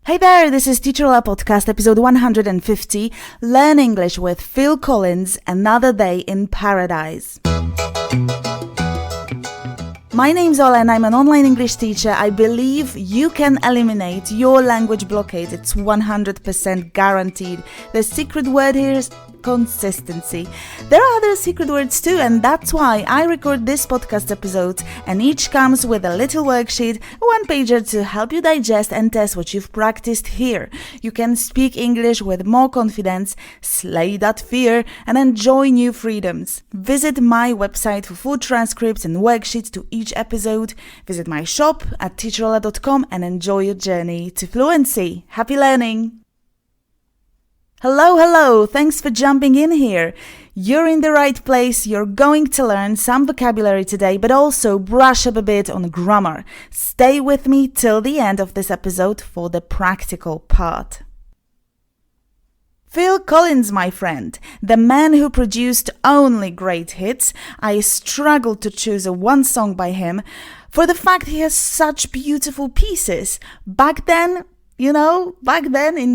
Hey there, this is Teacher Ola Podcast, episode 150, Learn English with Phil Collins, Another Day in Paradise. My name's Ola and I'm an online English teacher. I believe you can eliminate your language blockade. It's 100% guaranteed. The secret word here is consistency. There are other secret words too, and that's why I record this podcast episode, and each comes with a little worksheet, a one-pager to help you digest and test what you've practiced here. You can speak English with more confidence, slay that fear, and enjoy new freedoms. Visit my website for full transcripts and worksheets to each episode. Visit my shop at teacherola.com and enjoy your journey to fluency. Happy learning! Hello, thanks for jumping in here. You're in the right place. You're going to learn some vocabulary today, but also brush up a bit on grammar. Stay with me till the end of this episode for the practical part. Phil Collins, my friend, the man who produced only great hits. I struggled to choose one song by him for the fact he has such beautiful pieces. Back then in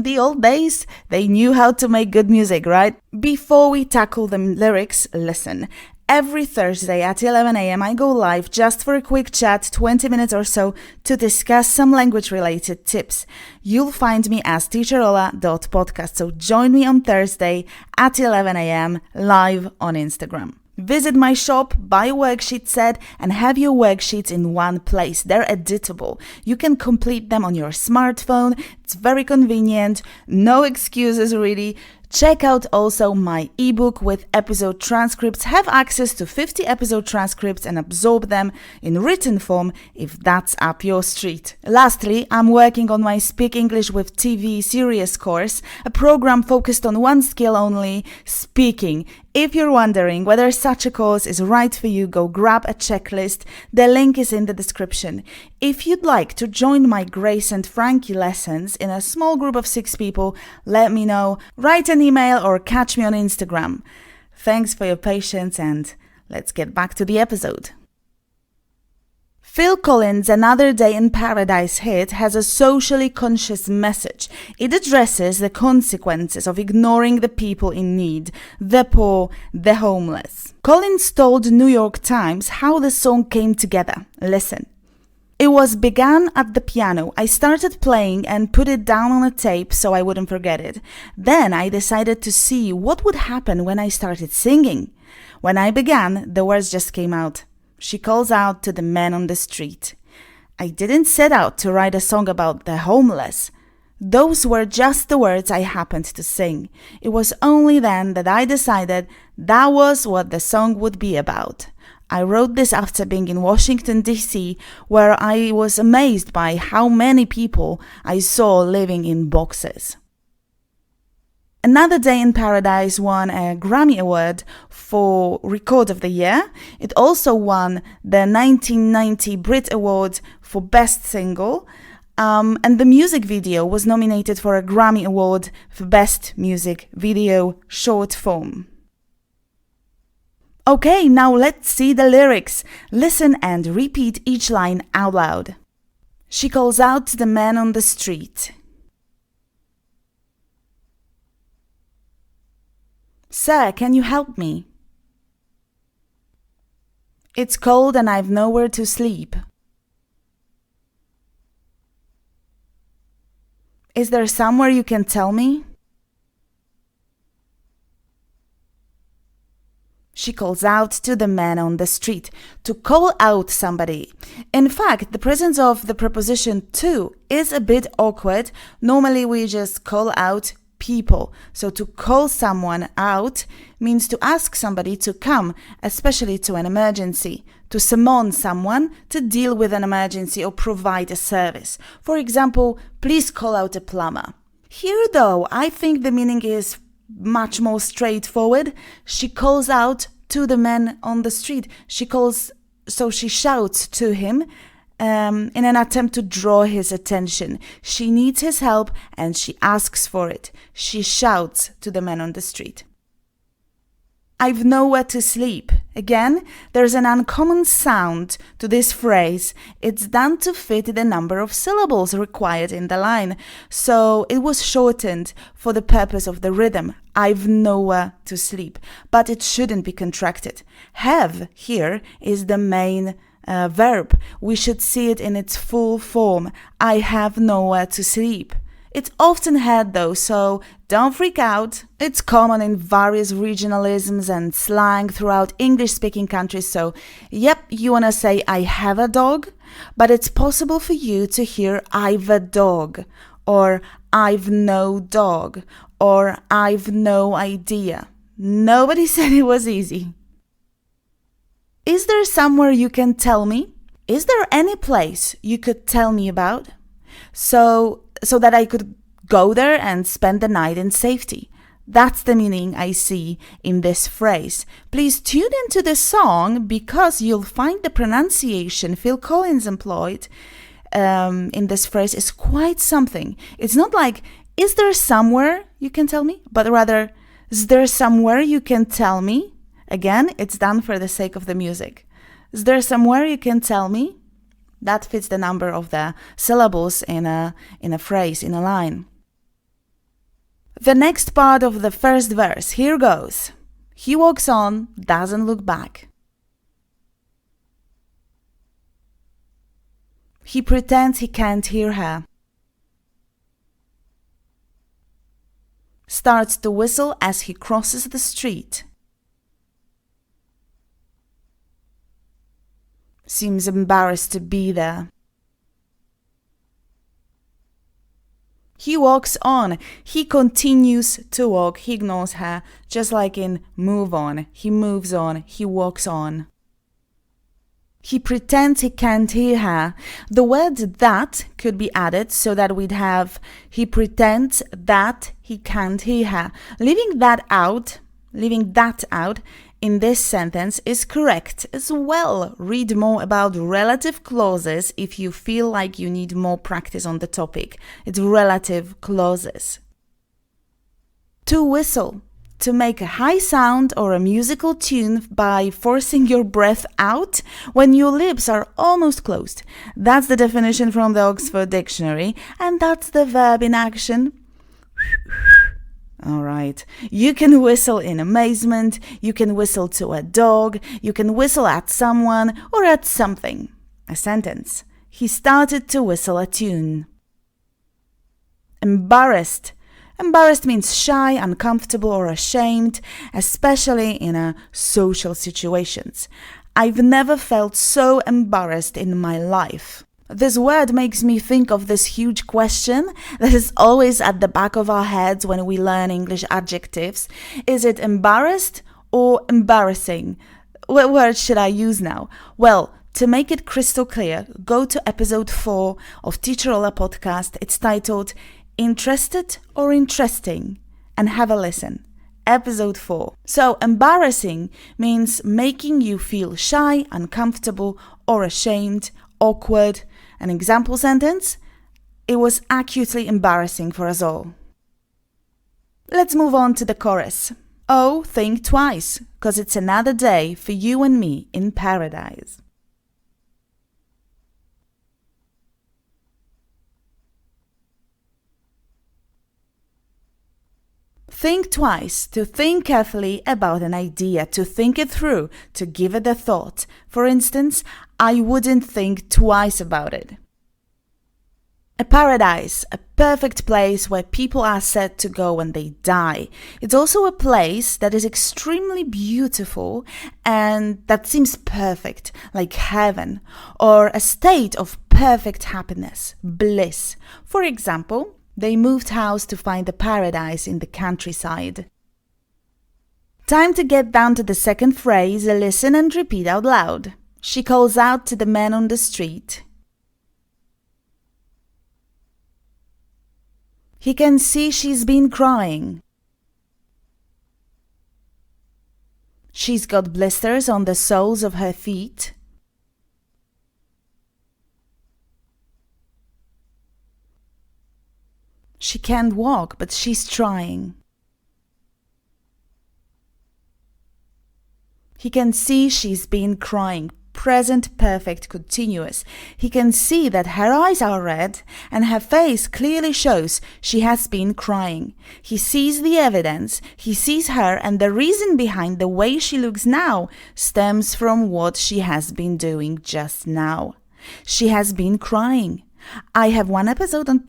the old days, they knew how to make good music, right? Before we tackle the lyrics, listen. Every Thursday at 11 a.m. I go live just for a quick chat, 20 minutes or so, to discuss some language-related tips. You'll find me as teacherola.podcast, so join me on Thursday at 11 a.m. live on Instagram. Visit my shop, buy a worksheet set, and have your worksheets in one place. They're editable. You can complete them on your smartphone. It's very convenient. No excuses, really. Check out also my ebook with episode transcripts. Have access to 50 episode transcripts and absorb them in written form if that's up your street. Lastly, I'm working on my Speak English with TV series course, a program focused on one skill only, speaking. If you're wondering whether such a course is right for you, go grab a checklist. The link is in the description. If you'd like to join my Grace and Frankie lessons in a small group of 6 people, let me know. Write an email or catch me on Instagram. Thanks for your patience and let's get back to the episode. Phil Collins' Another Day in Paradise hit has a socially conscious message. It addresses the consequences of ignoring the people in need, the poor, the homeless. Collins told New York Times how the song came together. Listen. It was began at the piano. I started playing and put it down on a tape so I wouldn't forget it. Then I decided to see what would happen when I started singing. When I began, the words just came out. She calls out to the men on the street. I didn't set out to write a song about the homeless. Those were just the words I happened to sing. It was only then that I decided that was what the song would be about. I wrote this after being in Washington, D.C., where I was amazed by how many people I saw living in boxes. Another Day in Paradise won a Grammy Award for Record of the Year. It also won the 1990 Brit Award for Best Single. And the music video was nominated for a Grammy Award for Best Music Video Short Form. Okay, now let's see the lyrics. Listen and repeat each line out loud. She calls out to the man on the street. Sir, can you help me? It's cold and I've nowhere to sleep. Is there somewhere you can tell me? She calls out to the man on the street. To call out somebody. In fact, the presence of the preposition to is a bit awkward. Normally we just call out people. So to call someone out means to ask somebody to come, especially to an emergency. To summon someone to deal with an emergency or provide a service. For example, please call out a plumber. Here though, I think the meaning is much more straightforward. She calls out to the man on the street. She shouts to him in an attempt to draw his attention. She needs his help and she asks for it. She shouts to the man on the street. I've nowhere to sleep. Again, there's an uncommon sound to this phrase. It's done to fit the number of syllables required in the line, so it was shortened for the purpose of the rhythm. I've nowhere to sleep, but it shouldn't be contracted. Have here is the main verb. We should see it in its full form. I have nowhere to sleep. It's often heard though, so don't freak out. It's common in various regionalisms and slang throughout English-speaking countries, so yep, you wanna say I have a dog, but it's possible for you to hear I've a dog, or I've no dog, or I've no idea. Nobody said it was easy. Is there somewhere you can tell me? Is there any place you could tell me about? So that I could go there and spend the night in safety. That's the meaning I see in this phrase. Please tune into the song because you'll find the pronunciation Phil Collins employed in this phrase is quite something. It's not like, is there somewhere you can tell me? But rather, is there somewhere you can tell me? Again, it's done for the sake of the music. Is there somewhere you can tell me? That fits the number of the syllables in a phrase, in a line. The next part of the first verse, here goes. He walks on, doesn't look back. He pretends he can't hear her. Starts to whistle as he crosses the street. Seems embarrassed to be there. He walks on. He continues to walk. He ignores her, just like in move on. He moves on. He walks on. He pretends he can't hear her. The word that could be added so that we'd have he pretends that he can't hear her. Leaving that out in this sentence is correct as well. Read more about relative clauses if you feel like you need more practice on the topic. It's relative clauses. To whistle. To make a high sound or a musical tune by forcing your breath out when your lips are almost closed. That's the definition from the Oxford Dictionary, and that's the verb in action. All right. You can whistle in amazement, you can whistle to a dog, you can whistle at someone or at something. A sentence. He started to whistle a tune. Embarrassed. Embarrassed means shy, uncomfortable, or ashamed, especially in social situations. I've never felt so embarrassed in my life. This word makes me think of this huge question that is always at the back of our heads when we learn English adjectives. Is it embarrassed or embarrassing? What word should I use now? Well, to make it crystal clear, go to episode 4 of Teacher Ola Podcast. It's titled Interested or Interesting, and have a listen. Episode 4. So, embarrassing means making you feel shy, uncomfortable, or ashamed, awkward. An example sentence: it was acutely embarrassing for us all. Let's move on to the chorus. Oh, think twice, 'cause it's another day for you and me in paradise. Think twice, to think carefully about an idea, to think it through, to give it a thought. For instance, I wouldn't think twice about it. A paradise, a perfect place where people are said to go when they die. It's also a place that is extremely beautiful and that seems perfect, like heaven, or a state of perfect happiness, bliss. For example, they moved house to find a paradise in the countryside. Time to get down to the second phrase. Listen and repeat out loud. She calls out to the man on the street. He can see she's been crying. She's got blisters on the soles of her feet. She can't walk, but she's trying. He can see she's been crying. Present perfect continuous. He can see that her eyes are red and her face clearly shows she has been crying. He sees the evidence, he sees her, and the reason behind the way she looks now stems from what she has been doing just now. She has been crying. I have one episode on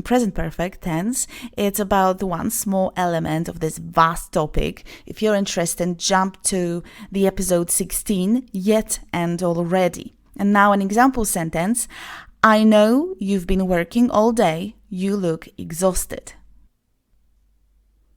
present perfect tense. It's about one small element of this vast topic. If you're interested, jump to the episode 16, yet and already. And now an example sentence. I know you've been working all day. You look exhausted.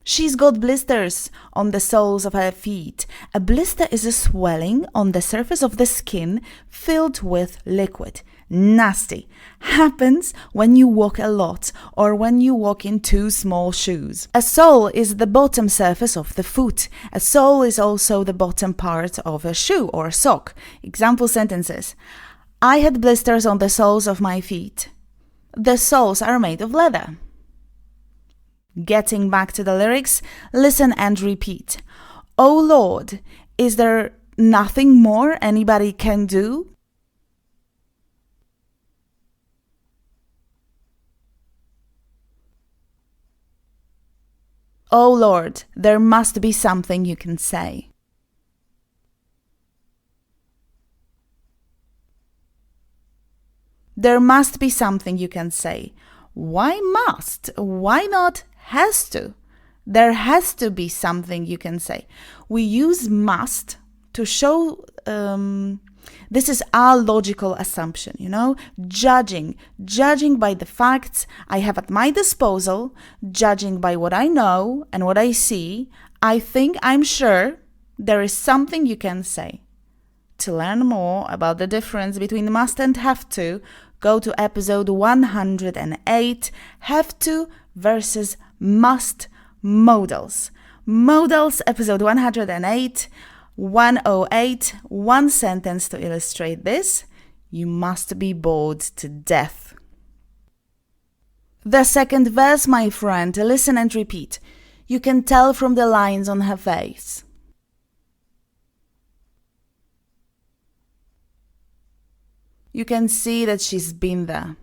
She's got blisters on the soles of her feet. A blister is a swelling on the surface of the skin filled with liquid. Nasty. Happens when you walk a lot or when you walk in too small shoes. A sole is the bottom surface of the foot. A sole is also the bottom part of a shoe or sock. Example sentences. I had blisters on the soles of my feet. The soles are made of leather. Getting back to the lyrics, listen and repeat. Oh Lord, is there nothing more anybody can do? Oh Lord, there must be something you can say. There must be something you can say. Why must? Why not has to? There has to be something you can say. We use must to show this is our logical assumption, judging by the facts I have at my disposal, judging by what I know and what I see. I'm sure there is something you can say. To learn more about the difference between must and have to, go to episode 108, have to versus must modals. Modals, episode 108, 108, one sentence to illustrate this. You must be bored to death. The second verse, my friend, listen and repeat. You can tell from the lines on her face. You can see that she's been there.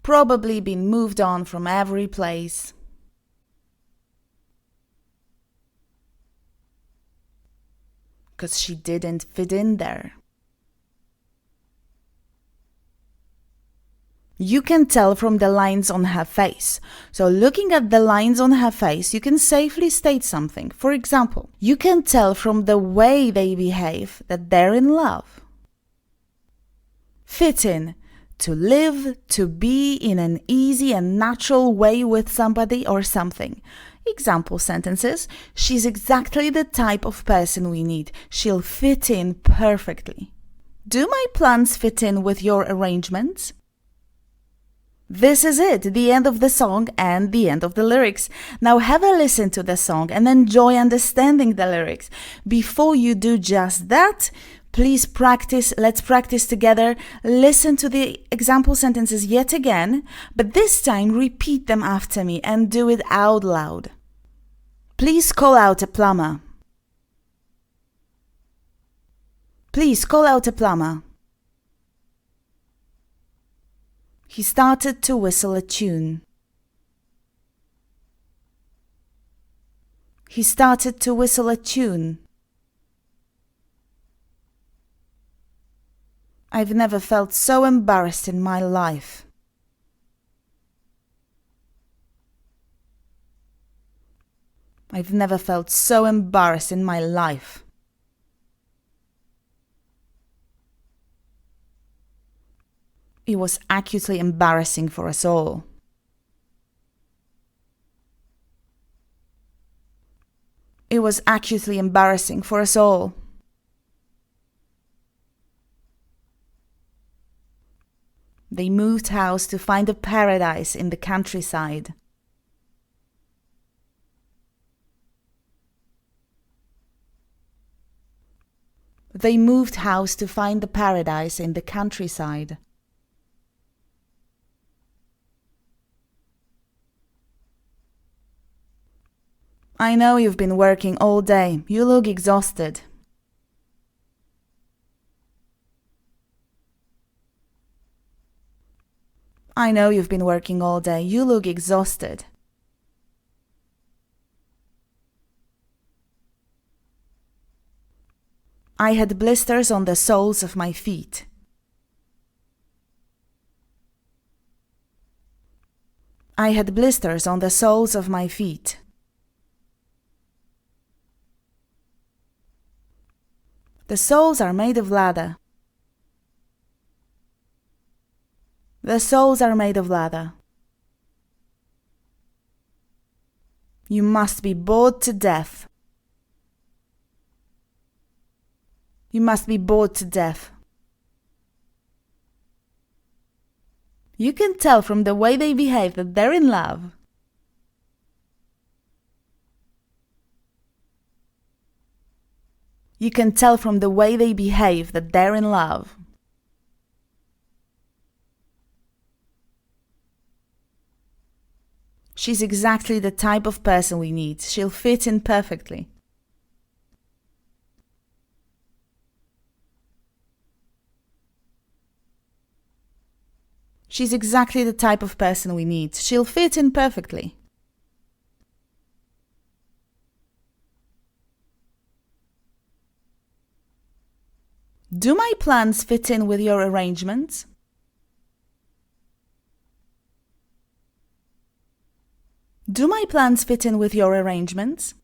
Probably been moved on from every place. Because she didn't fit in there. You can tell from the lines on her face. So looking at the lines on her face, you can safely state something. For example, you can tell from the way they behave that they're in love. Fit in. To live, to be in an easy and natural way with somebody or something. Example sentences. She's exactly the type of person we need. She'll fit in perfectly. Do my plans fit in with your arrangements? This is it, the end of the song and the end of the lyrics. Now have a listen to the song and enjoy understanding the lyrics. Before you do just that, please practice. Let's practice together. Listen to the example sentences yet again, but this time repeat them after me and do it out loud. Please call out a plumber. Please call out a plumber. He started to whistle a tune. He started to whistle a tune. I've never felt so embarrassed in my life. I've never felt so embarrassed in my life. It was acutely embarrassing for us all. It was acutely embarrassing for us all. They moved house to find a paradise in the countryside. They moved house to find the paradise in the countryside. I know you've been working all day. You look exhausted. I know you've been working all day. You look exhausted. I had blisters on the soles of my feet. I had blisters on the soles of my feet. The soles are made of leather. The soles are made of leather. You must be bored to death. You must be bored to death. You can tell from the way they behave that they're in love. You can tell from the way they behave that they're in love. She's exactly the type of person we need. She'll fit in perfectly. She's exactly the type of person we need. She'll fit in perfectly. Do my plans fit in with your arrangements? Do my plans fit in with your arrangements?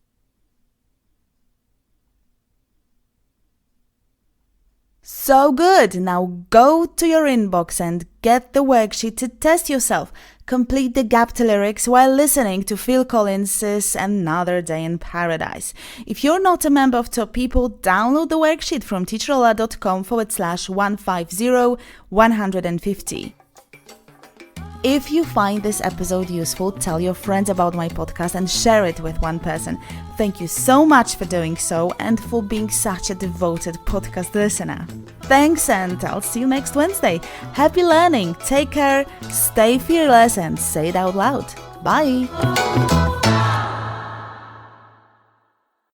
So good! Now go to your inbox and get the worksheet to test yourself. Complete the gapped lyrics while listening to Phil Collins's Another Day in Paradise. If you're not a member of Top People, download the worksheet from teacherola.com/150. If you find this episode useful, tell your friends about my podcast and share it with one person. Thank you so much for doing so and for being such a devoted podcast listener. Thanks, and I'll see you next Wednesday. Happy learning, take care, stay fearless, and say it out loud. Bye!